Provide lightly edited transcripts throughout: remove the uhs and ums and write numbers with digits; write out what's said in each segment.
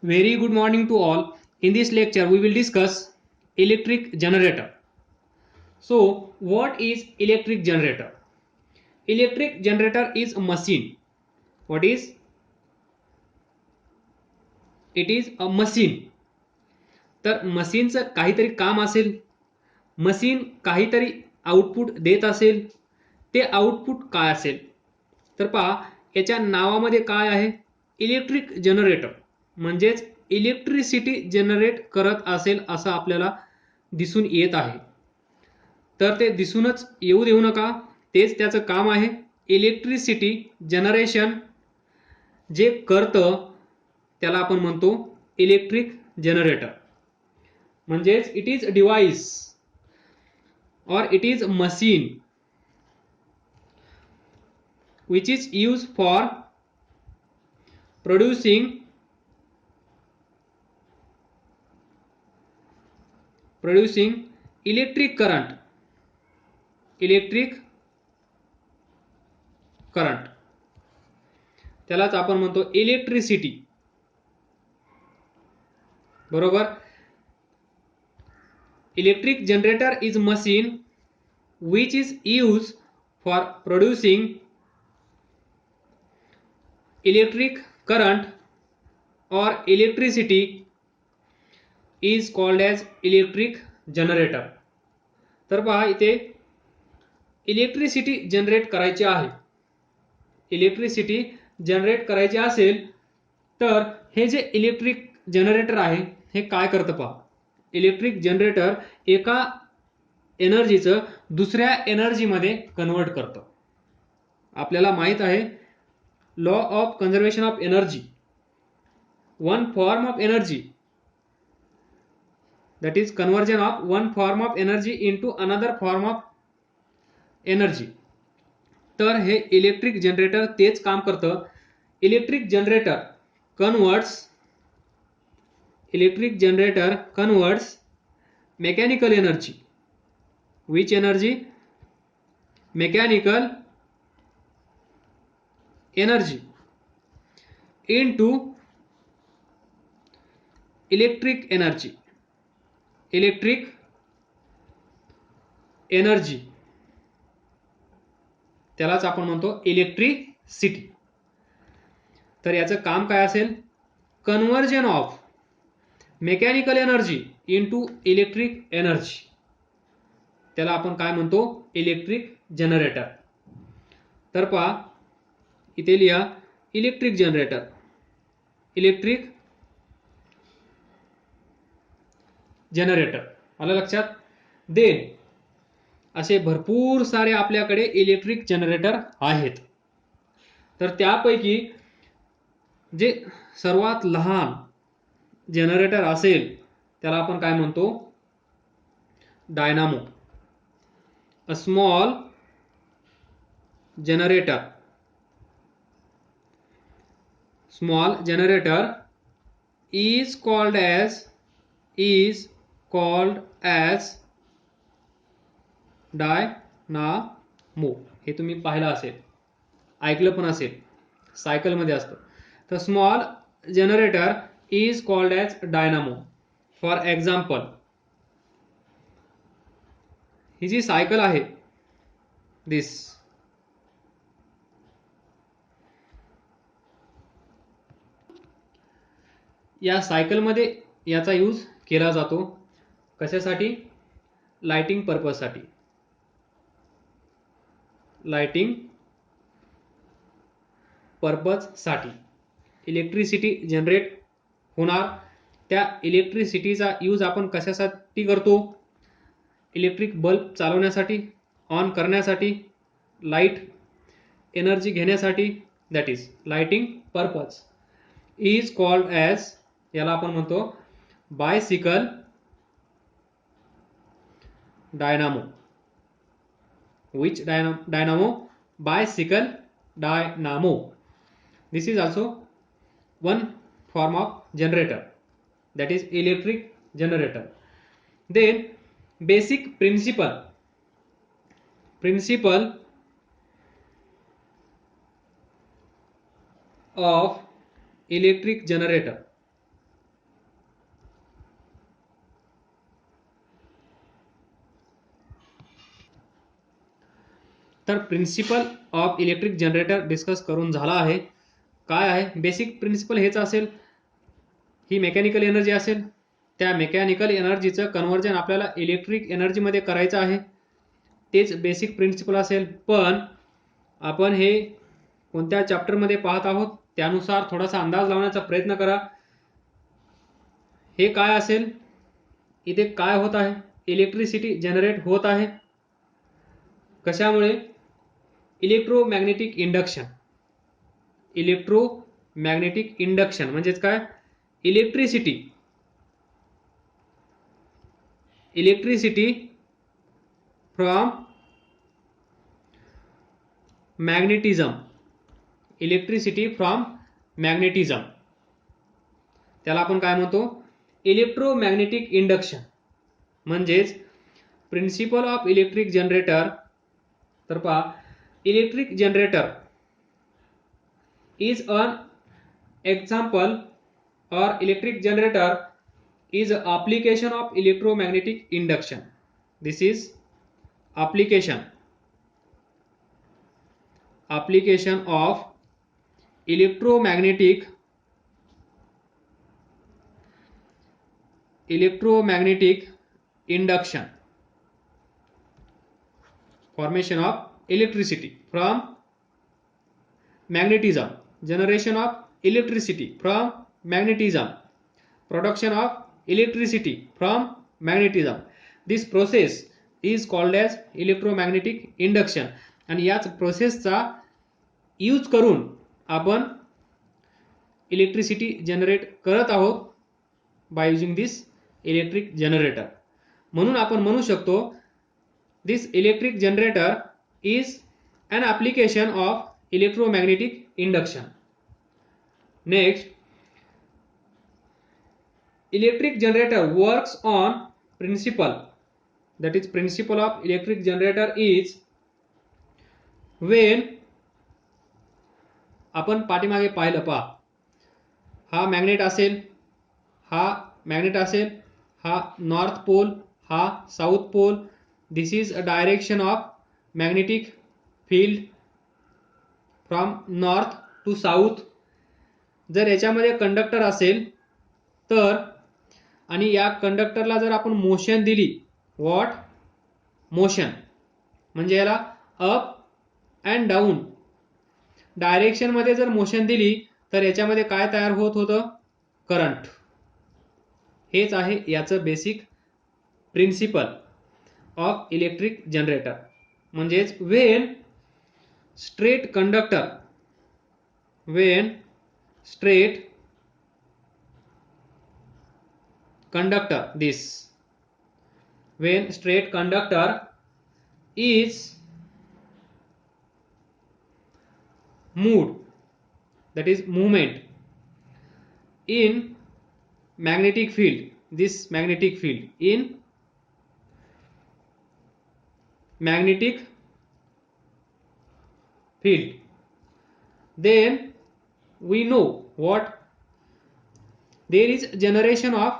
Very good morning to all. In this lecture, we will discuss electric generator. So, what is electric generator? Electric generator is a machine. What is? It is a machine. तर मशीनचं काहीतरी काम असेल, machine काहीतरी output देत असेल, ते output काय असेल? तर पहा याच्या नावामध्ये काय आहे? इलेक्ट्रिक जनरेटर म्हणजेच इलेक्ट्रिसिटी जनरेट करत असेल असं आपल्याला दिसून येत आहे. तर ते दिसूनच येऊ देऊ नका, तेच त्याचं काम आहे. इलेक्ट्रिसिटी जनरेशन जे करतं त्याला आपण म्हणतो इलेक्ट्रिक जनरेटर. म्हणजेच it is device or it is a machine which is used for producing electric current त्यालाच आपण म्हणतो इलेक्ट्रिसिटी. बरोबर. Electric generator is machine which is used for producing electric current or electricity is called as electric generator. तर पहा इथे electricity generate करायची आहे. Electricity generate करायची असेल तर हे जे इलेक्ट्रिक जनरेटर आहे हे काय करतं पहा. इलेक्ट्रिक जनरेटर एका एनर्जीचं दुसऱ्या एनर्जीमध्ये कन्वर्ट करतं. आपल्याला माहित आहे law of conservation of energy. One form of energy that is conversion of one form of energy into another form of energy. तर हे इलेक्ट्रिक जनरेटर तेच काम करतं. Electric generator converts mechanical energy. Which energy? Mechanical energy into electric energy. त्यालाच आपण म्हणतो electricity. तर याचं काम काय असेल? Conversion of mechanical energy into electric energy. त्याला आपण काय म्हणतो? Electric generator. तर पहा इथे लिहा इलेक्ट्रिक जनरेटर. आलं लक्षात? देन असे भरपूर सारे आपल्याकडे इलेक्ट्रिक जनरेटर आहेत. तर त्यापैकी जे सर्वात लहान जनरेटर असेल त्याला आपण काय म्हणतो? Dynamo. A small generator is called as dynamo. हे तुम्ही पाहिलं असेल, ऐकलं पण असेल, सायकल मध्ये असतं. तर small generator is called as dynamo. For example, ही जी सायकल आहे दिस, या सायकल मध्ये याचा यूज केला जातो. कशासाठी? लाइटिंग पर्पज साठी. इलेक्ट्रिसिटी जनरेट होणार. त्या इलेक्ट्रिसिटीचा यूज आपण कशासाठी करतो? इलेक्ट्रिक बल्ब चालवण्यासाठी, ऑन करण्यासाठी, लाईट एनर्जी घेण्यासाठी. That is lighting purpose. Is called as, याला आपण म्हणतो bicycle dynamo. Which dynamo? Bicycle dynamo. This is also one form of generator, that is electric generator. Then basic principle of electric generator. तर principle of electric generator discuss करून झाला आहे. काय आहे basic principle हेच असेल, ही मेकॅनिकल एनर्जी असेल, त्या मेकॅनिकल एनर्जीचं कन्व्हर्जन आपल्याला इलेक्ट्रिक एनर्जीमध्ये करायचं आहे, तेच बेसिक प्रिन्सिपल असेल. पण आपण हे कोणत्या चॅप्टरमध्ये पाहत आहोत त्यानुसार थोडासा अंदाज लावण्याचा प्रयत्न करा. हे काय असेल, इथे काय होत आहे, इलेक्ट्रिसिटी जनरेट होत आहे. कशामुळे? Electromagnetic induction. इलेक्ट्रोमॅग्नेटिक इंडक्शन म्हणजेच काय, electricity from magnetism. Electricity from magnetism त्याला आपण काय म्हणतो, इलेक्ट्रोमॅग्नेटिक इंडक्शन. म्हणजेच प्रिन्सिपल ऑफ इलेक्ट्रिक जनरेटर. तर पहा, electric generator is an example or electric generator is an application of electromagnetic induction. This is application of electromagnetic induction, formation of electricity from magnetism, generation of electricity from magnetism, production of electricity from magnetism. This process is called as electromagnetic induction. आणि याच प्रोसेसचा use करून आपण electricity generate करत आहोत by using this electric generator. म्हणून आपण म्हणू शकतो this electric generator is an application of electromagnetic induction. Next, electric generator works on principle, that is principle of electric generator is when आपण पाठीमागे पाहिलं पहा, हा मॅग्नेट असेल, हा मॅग्नेट असेल, हा नॉर्थ पोल, हा south pole. This is a direction of magnetic field from north to south. जर याच्यामध्ये कंडक्टर असेल तर, आणि या कंडक्टरला जर आपण मोशन दिली, व्हॉट मोशन, म्हणजे याला अप अँड डाऊन डायरेक्शन मध्ये जर मोशन दिली तर याच्यामध्ये काय तयार होत होतं, करंट. हेच आहे याचं basic principle of electric generator. म्हणजेच when straight conductor this when straight conductor is moved, that is movement in magnetic field, this magnetic field in magnetic field, then we know what, there is generation of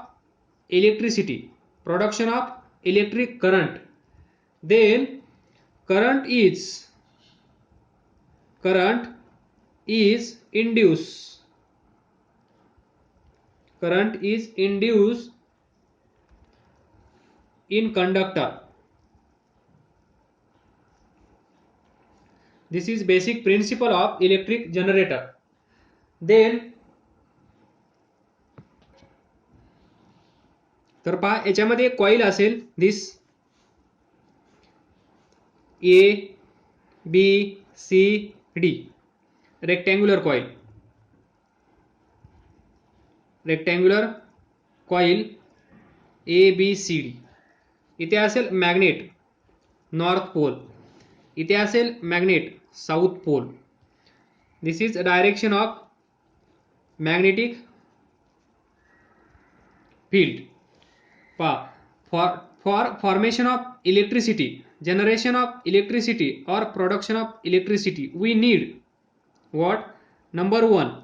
electricity, production of electric current. Then current is induced in conductor. This is basic principle of electric generator. Then तर पहा, याच्यामध्ये coil असेल, this A B C D, rectangular coil A B C D. इथे असेल magnet north pole, इथे असेल magnet south pole. This is direction of magnetic field. For formation of electricity, generation of electricity or production of electricity, we need what? Number 1,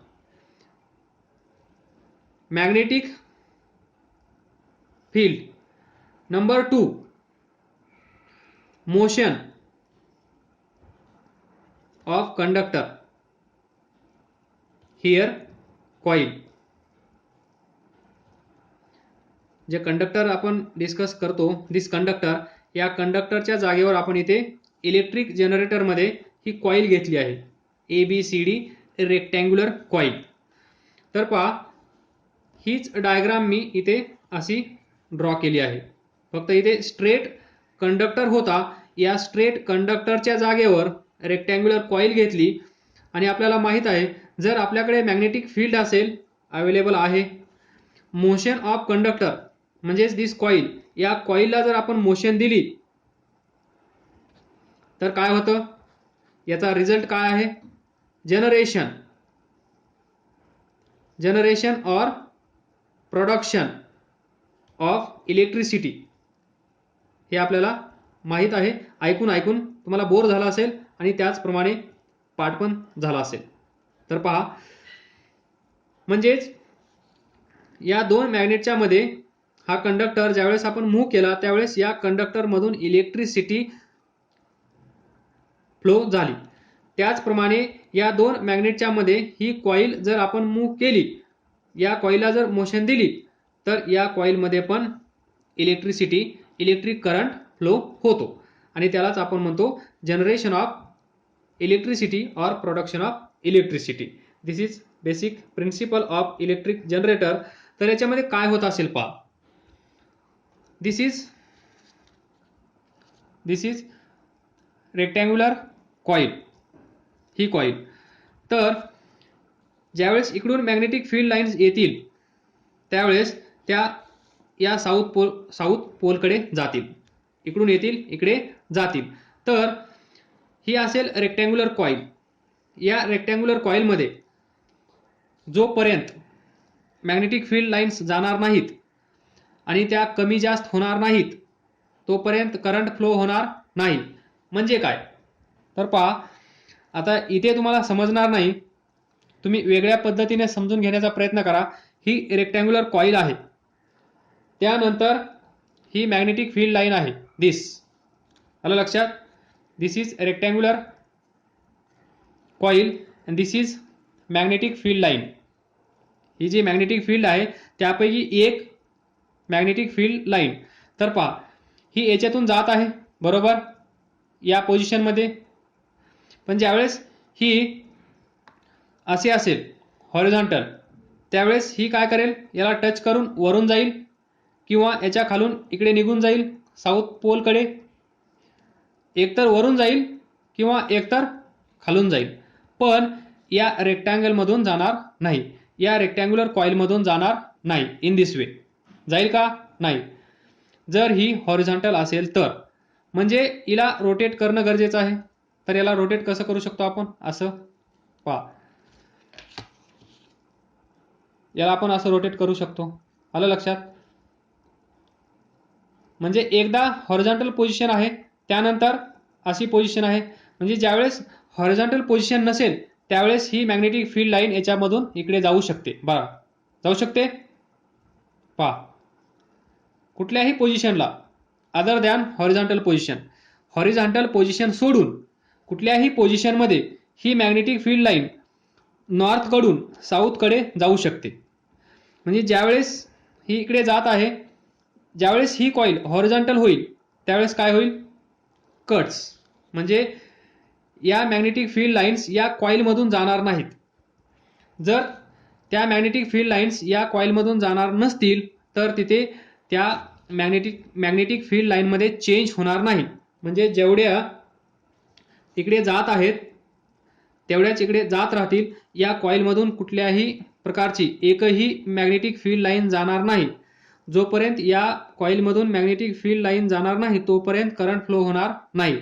magnetic field. Number 2, motion of conductor here coil. जे conductor आपण discuss करतो, दिस conductor, या कंडक्टरच्या जागेवर आपण इथे electric जनरेटरमध्ये ही coil घेतली आहे, ABCD रेक्टँग्युलर कॉईल. तर पहा, हीच डायग्राम मी इथे अशी ड्रॉ केली आहे. फक्त इथे स्ट्रेट कंडक्टर होता, या स्ट्रेट कंडक्टरच्या जागेवर रेक्टँग्युलर कॉईल घेतली. आणि आपल्याला माहित आहे, जर आपल्याकडे मॅग्नेटिक फील्ड असेल, अवेलेबल आहे, मोशन ऑफ कंडक्टर म्हणजेच दिस कॉईल, या कॉईलला जर आपण मोशन दिली तर काय होतं, याचा रिझल्ट काय आहे, जनरेशन और प्रोडक्शन ऑफ इलेक्ट्रिसिटी. हे आपल्याला माहित आहे, ऐकून ऐकून तुम्हाला बोर झाला असेल आणि त्याचप्रमाणे पाठ पण झाला असेल. तर पहा, म्हणजेच या दोन मॅग्नेटच्या मध्ये हा कंडक्टर ज्यावेळेस आपण मूव्ह केला त्यावेळेस या कंडक्टर मधून इलेक्ट्रिसिटी फ्लो झाली. त्याचप्रमाणे या दोन मॅग्नेटच्या मध्ये ही कॉईल जर आपण मूव्ह केली, या कॉईलला जर मोशन दिली, तर या कॉईल मध्ये पण इलेक्ट्रिक करंट फ्लो होतो. आणि त्यालाच आपण म्हणतो जनरेशन ऑफ इलेक्ट्रिसिटी और production of electricity. This is basic principle of electric generator. तर याच्यामध्ये काय होत असेल पहा, दिस इज रेक्टँग्युलर कॉईल, ही कॉईल. तर ज्यावेळेस इकडून मॅग्नेटिक फील्ड लाईन्स येतील त्यावेळेस त्या या साऊथ पोलकडे जातील, इकडून येतील इकडे जातील. तर ही असेल रेक्टँग्युलर कॉईल. या रेक्टँग्युलर कॉईलमध्ये जोपर्यंत मॅग्नेटिक फील्ड लाईन्स जाणार नाहीत आणि त्या कमी जास्त होणार नाहीत तोपर्यंत करंट फ्लो होणार नाही. म्हणजे काय, तर पहा, आता इथे तुम्हाला समजणार नाही, तुम्ही वेगळ्या पद्धतीने समजून घेण्याचा प्रयत्न करा. ही रेक्टँग्युलर कॉईल आहे, त्यानंतर ही मॅग्नेटिक फील्ड लाईन आहे, दिस, आलं लक्षात. This is rectangular coil and this is magnetic field line. ही जी मॅग्नेटिक फील्ड आहे त्यापैकी एक मॅग्नेटिक फील्ड लाईन. तर पहा, ही याच्यातून जात आहे, बरोबर, या पोझिशनमध्ये. पण ज्यावेळेस ही असे असेल हॉरिझॉन्टल, त्यावेळेस ही काय करेल, याला टच करून वरून जाईल किंवा याच्या खालून इकडे निघून जाईल साऊथ पोलकडे. एकतर वरून जाईल किंवा एकतर खालून जाईल, पण या रेक्टँगल मधून जाणार नाही, या रेक्टँग्युलर कॉईल मधून जाणार नाही. इन दिस वे जाईल का, नाही. जर ही हॉरिझॉन्टल असेल तर, म्हणजे हिला रोटेट करणं गरजेचं आहे. तर याला रोटेट कसं करू शकतो आपण, असं पहा, याला आपण असं रोटेट करू शकतो, आलं लक्षात. म्हणजे एकदा हॉरिझॉन्टल पोझिशन आहे, त्यानंतर अशी पोझिशन आहे. म्हणजे ज्यावेळेस हॉरिझॉन्टल पोझिशन नसेल त्यावेळेस ही मॅग्नेटिक फील्ड लाईन याच्यामधून इकडे जाऊ शकते, बघा, जाऊ शकते. पहा, कुठल्याही पोझिशनला अदर दॅन हॉरिझॉन्टल पोझिशन सोडून कुठल्याही पोझिशनमध्ये ही मॅग्नेटिक फील्ड लाईन नॉर्थकडून साऊथकडे जाऊ शकते. म्हणजे ज्यावेळेस ही इकडे जात आहे, ज्यावेळेस ही कॉईल हॉरिझॉन्टल होईल त्यावेळेस काय होईल, कट्स. म्हणजे या मॅग्नेटिक फील्ड लाईन्स या कॉईलमधून जाणार नाहीत. जर त्या मॅग्नेटिक फील्ड लाईन्स या कॉईलमधून जाणार नसतील तर तिथे त्या मॅग्नेटिक फील्ड लाईनमध्ये चेंज होणार नाही. म्हणजे जेवढ्या इकडे जात आहेत तेवढ्याच इकडे जात राहतील. या कॉईलमधून कुठल्याही प्रकारची एकही मॅग्नेटिक फील्ड लाईन जाणार नाही. जोपर्यंत या कॉईलमधून मॅग्नेटिक फील्ड लाईन जाणार नाही तोपर्यंत करंट फ्लो होणार नाही.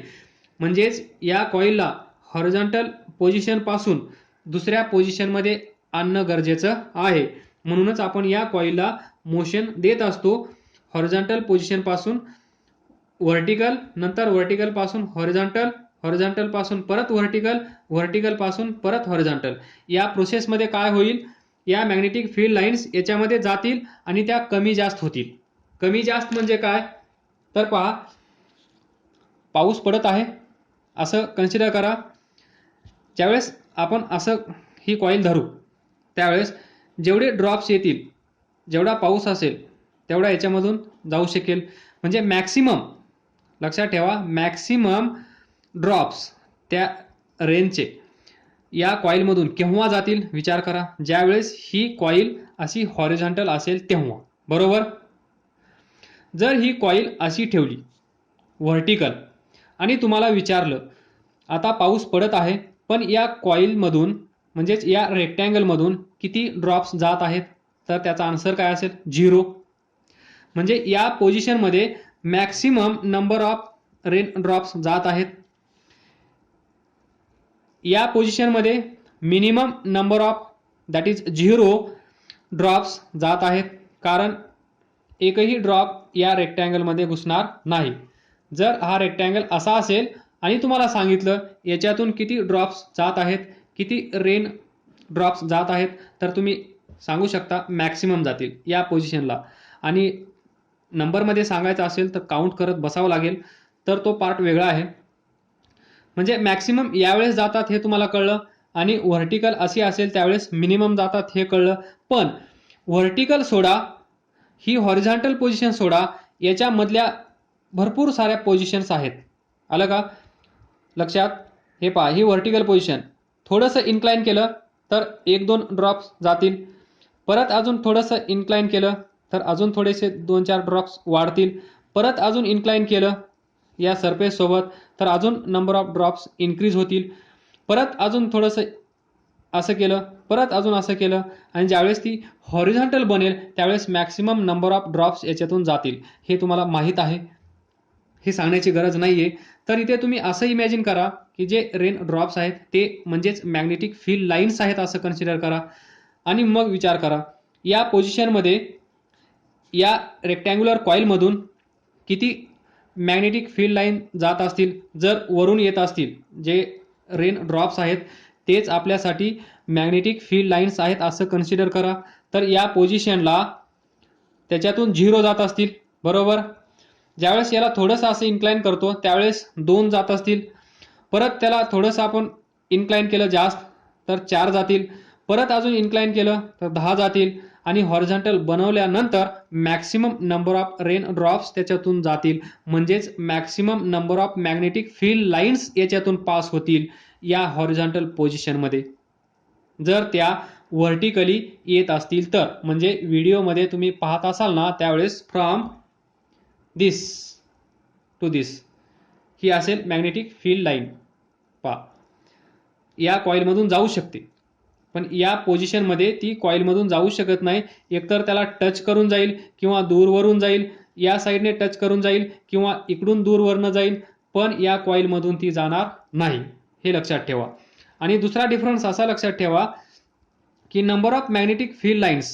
म्हणजेच या कॉईलला हॉरिझॉन्टल पोझिशन पासून दुसऱ्या पोझिशनमध्ये आणणं गरजेचं आहे. म्हणूनच आपण या कॉईलला मोशन देत असतो, हॉरिझॉन्टल पोझिशन पासून व्हर्टिकल, नंतर व्हर्टिकल पासून हॉरिझॉन्टल, हॉरिझॉन्टल पासून परत व्हर्टिकल, व्हर्टिकल पासून परत हॉरिझॉन्टल. या प्रोसेसमध्ये काय होईल, या मॅग्नेटिक फील्ड लाईन्स याच्यामध्ये जातील आणि त्या कमी जास्त होतील. कमी जास्त म्हणजे काय, तर पहा, पाऊस पडत आहे असं कन्सिडर करा. ज्यावेळेस आपण असं ही कॉईल धरू त्यावेळेस जेवढे ड्रॉप्स येतील, जेवढा पाऊस असेल तेवढा याच्यामधून जाऊ शकेल. म्हणजे मॅक्सिमम, लक्षात ठेवा, मॅक्सिमम ड्रॉप्स त्या रेनचे या कॉईलमधून केव्हा जातील विचार करा, ज्यावेळेस ही कॉईल अशी हॉरिझॉन्टल असेल तेव्हा. बरोबर. जर ही कॉईल अशी ठेवली व्हर्टिकल आणि तुम्हाला विचारलं आता पाऊस पडत आहे पण या कॉईलमधून म्हणजेच या रेक्टँगलमधून किती ड्रॉप्स जात आहेत, तर त्याचा आन्सर काय असेल? 0. म्हणजे या पोझिशनमध्ये maximum number of rain drops जात आहेत. या पोझिशनमध्ये minimum number of that is 0 drops जात आहेत, कारण एकही ड्रॉप या रेक्टँगलमध्ये घुसणार नाही. जर हा रेक्टँगल असा असेल आणि तुम्हाला सांगितलं याच्यातून किती ड्रॉप्स जात आहेत, किती रेन ड्रॉप्स जात आहेत, तर तुम्ही सांगू शकता मॅक्सिमम जातील या पोझिशनला. आणि नंबरमध्ये सांगायचं असेल तर काउंट करत बसावं लागेल, तर तो पार्ट वेगळा आहे. म्हणजे मॅक्सिमम यावेळेस जातात हे तुम्हाला कळलं आणि व्हर्टिकल अशी असेल त्यावेळेस मिनिमम जातात हे कळलं. पण व्हर्टिकल सोडा, ही हॉरिझॉन्टल पोझिशन सोडा, याच्यामधल्या भरपूर साऱ्या पोझिशन्स आहेत. आलं का लक्षात? हे पहा, ही व्हर्टिकल पोझिशन, थोडंसं इन्क्लाइन केलं तर 1-2 ड्रॉप्स जातील, परत अजून थोडंसं इन्क्लाइन केलं तर अजून थोडेसे 2-4 ड्रॉप्स वाढतील, परत अजून इन्क्लाइन केलं या सरफेस सोबत तर अजून नंबर ऑफ ड्रॉप्स इन्क्रीज होतील, परत अजून थोडंसं असं केलं, परत अजून असं केलं, आणि ज्यावेळेस ती हॉरिझॉन्टल बनेल त्यावेळेस मॅक्सिमम नंबर ऑफ ड्रॉप्स याच्यातून जातील. हे तुम्हाला माहीत आहे, हे सांगण्याची गरज नाहीये. तर इथे तुम्ही असं इमॅजिन करा की जे रेन ड्रॉप्स आहेत ते म्हणजेच मॅग्नेटिक फील्ड लाईन्स आहेत असं कन्सिडर करा. आणि मग विचार करा या पोझिशनमध्ये या रेक्टँग्युलर कॉईलमधून किती मॅग्नेटिक फील्ड लाईन जात असतील. जर वरून येत असतील जे रेन ड्रॉप्स आहेत तेच आपल्यासाठी मॅग्नेटिक फील्ड लाईन्स आहेत असं कन्सिडर करा, तर या पोझिशनला त्याच्यातून 0 जात असतील. बरोबर. ज्यावेळेस याला थोडंसं असं इन्क्लाइन करतो त्यावेळेस 2 जात असतील, परत त्याला थोडंसं आपण इन्क्लाइन केलं जास्त तर 4 जातील, परत अजून इन्क्लाइन केलं तर 10 जातील, आणि हॉरिझॉन्टल बनवल्यानंतर maximum number of rain drops त्याच्यातून जातील. म्हणजेच maximum number of magnetic field lines याच्यातून पास होतील या हॉरिझॉन्टल पोझिशनमध्ये, जर त्या व्हर्टिकली येत असतील तर. म्हणजे व्हिडिओमध्ये तुम्ही पाहत असाल ना त्यावेळेस from this to this he असेल मॅग्नेटिक फील्ड लाईन. पहा, या कॉईलमधून जाऊ शकते पण या पोझिशनमध्ये ती कॉईलमधून जाऊ शकत नाही. एकतर त्याला टच करून जाईल किंवा दूरवरून जाईल, या साईडने टच करून जाईल किंवा इकडून दूरवरनं जाईल, पण या कॉईलमधून ती जाणार नाही. हे लक्षात ठेवा. आणि दुसरा डिफरन्स असा लक्षात ठेवा की number of magnetic field lines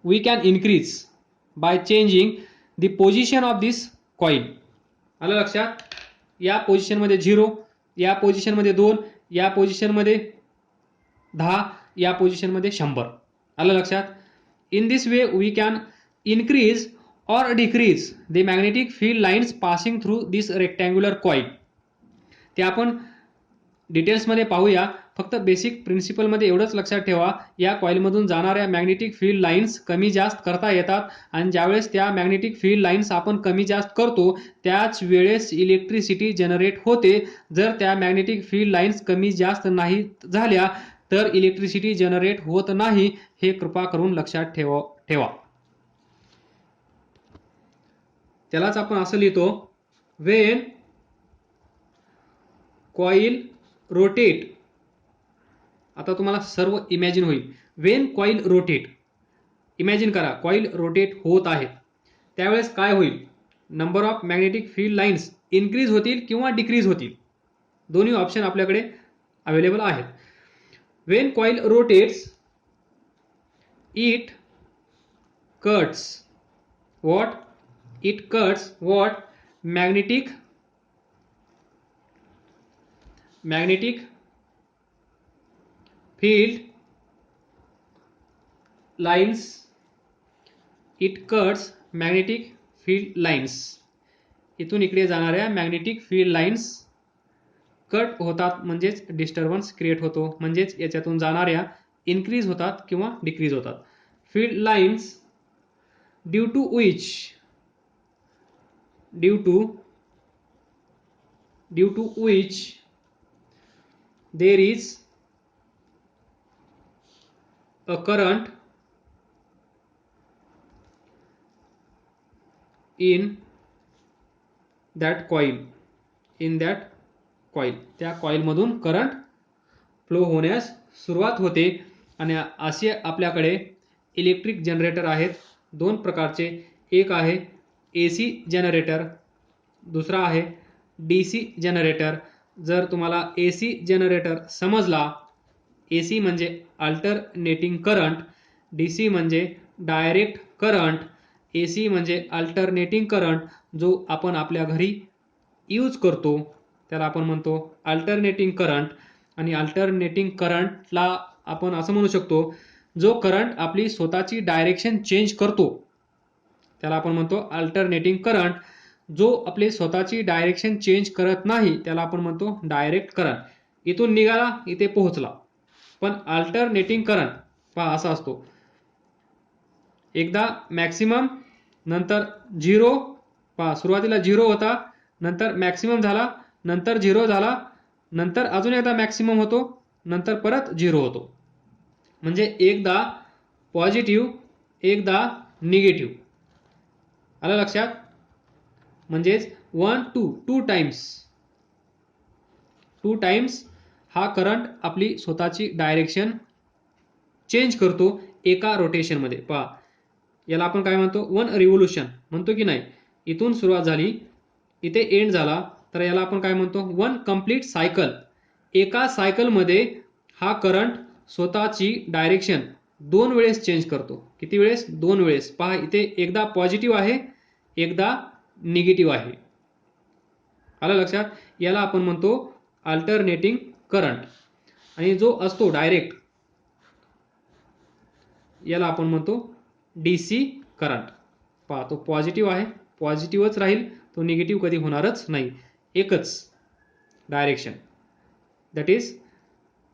we can increase by changing the position of this coil. आलं लक्षात? या पोझिशनमध्ये 0, या पोझिशनमध्ये 2, या पोझिशनमध्ये 10, या पोझिशनमध्ये 100. आलं लक्षात? In this way we can increase और decrease the magnetic field lines passing through this rectangular coil. ते आपण डिटेल्समध्ये पाहूया. फक्त बेसिक प्रिन्सिपलमध्ये एवढंच लक्षात ठेवा, या कॉईलमधून जाणाऱ्या मॅग्नेटिक फील्ड लाईन्स कमी जास्त करता येतात, आणि ज्यावेळेस त्या मॅग्नेटिक फील्ड लाईन्स आपण कमी जास्त करतो त्याच वेळेस इलेक्ट्रिसिटी जनरेट होते. जर त्या मॅग्नेटिक फील्ड लाईन्स कमी जास्त नाही झाल्या तर इलेक्ट्रिसिटी जनरेट होत नाही. हे कृपा करून लक्षात ठेवा. त्यालाच आपण असं लिहितो, व्हेन कॉईल रोटेट. आता तुम्हाला सर्व इमॅजिन होईल. व्हेन कॉईल रोटेट, इमॅजिन करा कॉईल रोटेट होत आहे त्यावेळेस काय होईल? Number of magnetic field lines increase होतील किंवा डिक्रीज होतील. दोन्ही ऑप्शन आपल्याकडे अवेलेबल आहेत. When coil rotates it cuts what? It cuts what? Magnetic field lines. It cuts magnetic field lines. इथून इकडे जाणाऱ्या मॅग्नेटिक फील्ड लाईन्स कट होतात म्हणजेच डिस्टर्बन्स क्रिएट होतो, म्हणजेच याच्यातून जाणाऱ्या इन्क्रीज होतात किंवा डिक्रीज होतात. Field lines due to which there is a current in that coil. त्या कॉइलमधून करंट फ्लो होण्यास सुरुवात होते. आणि असे आपल्याकडे इलेक्ट्रिक जनरेटर आहेत दोन प्रकारचे. एक आहे AC जनरेटर, दुसरा आहे DC जनरेटर. जर तुम्हाला AC जनरेटर समजला, AC म्हणजे अल्टरनेटिंग करंट, DC म्हणजे डायरेक्ट करंट. AC म्हणजे अल्टरनेटिंग करंट जो आपण आपल्या घरी यूज करतो त्याला आपण म्हणतो अल्टरनेटिंग करंट. आणि अल्टरनेटिंग करंटला आपण असं म्हणू शकतो, जो करंट आपली स्वतःची डायरेक्शन चेंज करतो त्याला आपण म्हणतो अल्टरनेटिंग करंट. जो आपली स्वतःची डायरेक्शन चेंज करत नाही त्याला आपण म्हणतो डायरेक्ट करंट. इथून निघाला इथे पोहोचला. पण अल्टरनेटिंग करंट पहा असा असतो, एकदा मॅक्सिमम नंतर झिरो. पहा सुरुवातीला झिरो होता, नंतर मॅक्सिमम झाला, नंतर झिरो झाला, नंतर अजून एकदा मॅक्सिमम होतो, नंतर परत झिरो होतो. म्हणजे एकदा पॉझिटिव्ह एकदा निगेटिव्ह. आलं लक्षात? म्हणजेच 1 2 टाइम्स हा करंट आपली स्वतःची डायरेक्शन चेंज करतो एका रोटेशनमध्ये. पहा याला आपण काय म्हणतो, 1 रिव्होल्यूशन म्हणतो की नाही. इथून सुरुवात झाली इथे एंड झाला तर याला आपण काय म्हणतो, 1 कंप्लीट सायकल. एका सायकलमध्ये हा करंट स्वतःची डायरेक्शन 2 वेळेस चेंज करतो. किती वेळेस? 2 वेळेस. पहा इथे एकदा पॉझिटिव्ह आहे एकदा निगेटिव्ह आहे. आलं लक्षात? याला आपण म्हणतो अल्टरनेटिंग करंट. आणि जो असतो डायरेक्ट याला आपण म्हणतो DC करंट. पहा तो पॉझिटिव्ह आहे, पॉझिटिव्हच राहील, तो निगेटिव्ह कधी होणारच नाही. एकच direction, that is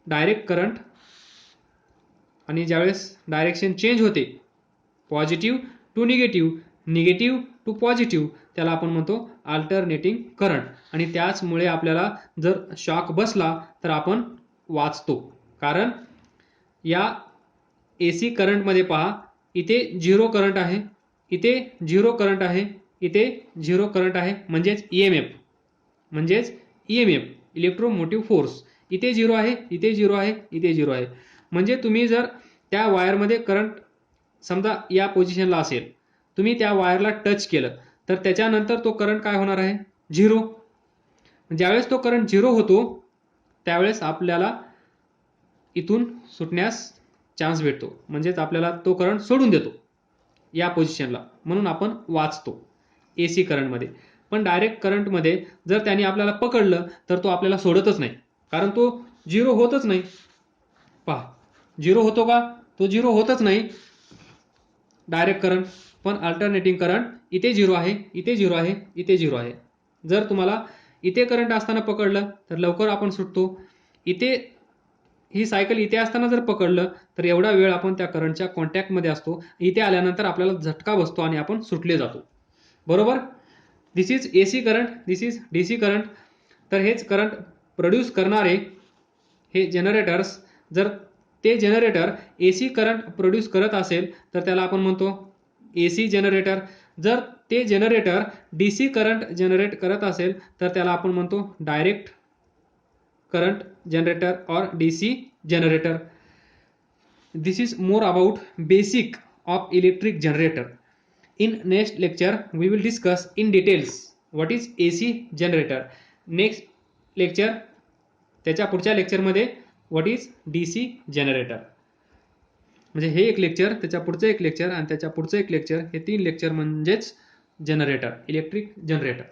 direct current. आणि ज्यावेळेस डायरेक्शन चेंज होते positive to negative, negative to positive, त्याला आपण म्हणतो अल्टरनेटिंग करंट. आणि त्याचमुळे आपल्याला जर शॉक बसला तर आपण वाचतो. कारण या AC करंटमध्ये पहा इथे झिरो करंट आहे, इथे झिरो करंट आहे, इथे झिरो करंट आहे. म्हणजेच EMF इलेक्ट्रोमोटिव्ह फोर्स. इथे झिरो आहे, इथे झिरो आहे, इथे झिरो आहे. म्हणजे तुम्ही जर त्या वायरमध्ये करंट समजा या पोझिशनला असेल, तुम्ही त्या वायरला टच केलं तर त्याच्यानंतर तो करंट काय होणार आहे, झिरो. ज्यावेळेस तो करंट झिरो होतो त्यावेळेस आपल्याला इथून सुटण्यास चान्स भेटतो. म्हणजेच आपल्याला तो करंट सोडून देतो या पोझिशनला, म्हणून आपण वाचतो AC करंटमध्ये. पण डायरेक्ट करंटमध्ये जर त्याने आपल्याला पकडलं तर तो आपल्याला सोडतच नाही, कारण तो झिरो होतच नाही. पहा झिरो होतो का? तो झिरो होतच नाही डायरेक्ट करंट. पण अल्टरनेटिंग करंट इथे झिरो आहे, इथे झिरो आहे, इथे झिरो आहे. जर तुम्हाला इथे करंट असताना पकडलं तर लवकर आपण सुटतो. इथे ही सायकल इथे असताना जर पकडलं तर एवढा वेळ आपण त्या करंटच्या कॉन्टॅक्टमध्ये असतो. इथे आल्यानंतर आपल्याला झटका बसतो आणि आपण सुटले जातो. बरोबर? This is AC current, this is DC current. तर हेच करंट प्रोड्यूस करणारे हे जनरेटर्स, जर ते जनरेटर AC करंट प्रोड्यूस करत असेल तर त्याला आपण म्हणतो AC जनरेटर. जर ते जनरेटर DC करंट जनरेट करत असेल तर त्याला आपण म्हणतो direct current generator or DC generator. This is more about basic of electric generator. In next lecture we will discuss in details what is AC generator. Next lecture त्याच्या पुढच्या लेक्चरमध्ये what is DC generator. म्हणजे हे एक lecture, त्याच्या पुढचं एक lecture आणि त्याच्या पुढचं एक लेक्चर, हे 3 लेक्चर म्हणजेच जनरेटर, इलेक्ट्रिक जनरेटर.